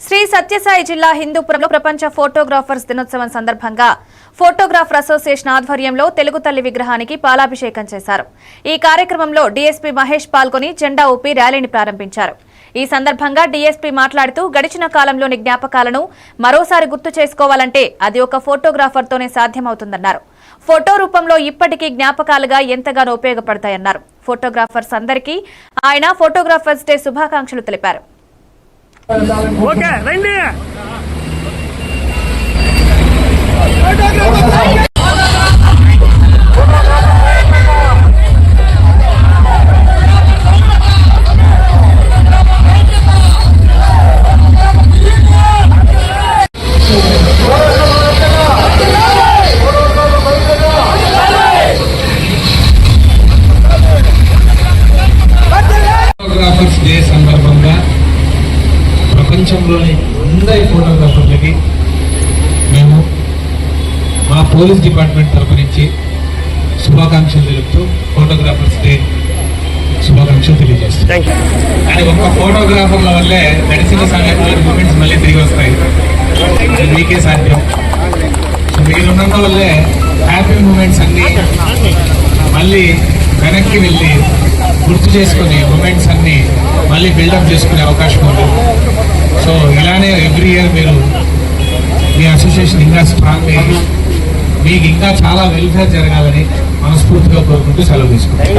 శ్రీ సత్యసాయి జిల్లా హిందూపురంలో ప్రపంచ ఫోటోగ్రాఫర్స్ దినోత్సవం సందర్భంగా ఫోటోగ్రాఫర్ అసోసియేషన్ ఆధ్వర్యంలో తెలుగు తల్లి విగ్రహానికి పాలాభిషేకం చేశారు. ఈ కార్యక్రమంలో డీఎస్పీ మహేష్ పాల్గొని జెండా ఊపి ర్యాలీని ప్రారంభించారు. ఈ సందర్భంగా డీఎస్పీ మాట్లాడుతూ గడిచిన కాలంలోని జ్ఞాపకాలను మరోసారి గుర్తు చేసుకోవాలంటే అది ఒక ఫోటోగ్రాఫర్తోనే సాధ్యమవుతుందన్నారు. ఫోటో రూపంలో ఇప్పటికీ జ్ఞాపకాలుగా ఎంతగానో ఉపయోగపడతాయన్నారు. ఫోటోగ్రాఫర్స్ అందరికీ ఆయన ఫోటోగ్రాఫర్స్ డే శుభాకాంక్షలు తెలిపారు. ఓకే రండి. ఫోటోగ్రాఫర్స్ డే సందర్భంగా ప్రపంచంలోని అందరి ఫోటోగ్రాఫర్లకి మేము మా పోలీస్ డిపార్ట్మెంట్ తరపు నుంచి శుభాకాంక్షలు తెలుపుతూ ఫోటోగ్రాఫర్స్ డే శుభాకాంక్షలు తెలియజేస్తాం. కానీ ఒక్క ఫోటోగ్రాఫర్ల వల్లే గడిచిన సంఘటనల మూమెంట్స్ మళ్ళీ తిరిగి వస్తాయి. అది మీకే సాధ్యం. మీరున్నంత వల్లే హ్యాపీ మూమెంట్స్ అన్నీ మళ్ళీ వెనక్కి వెళ్ళి గుర్తు చేసుకుని మూమెంట్స్ అన్నీ మళ్ళీ బిల్డప్ చేసుకునే అవకాశం ఉంది. సో ఇలానే ఎవ్రీ ఇయర్ మీరు మీ అసోసియేషన్ ఇంకా స్ట్రాంగ్ అయ్యి మీకు ఇంకా చాలా వెల్ఫేర్ జరగాలని మనస్ఫూర్తిగా కోరుకుంటూ సెలవు తీసుకుంటాం.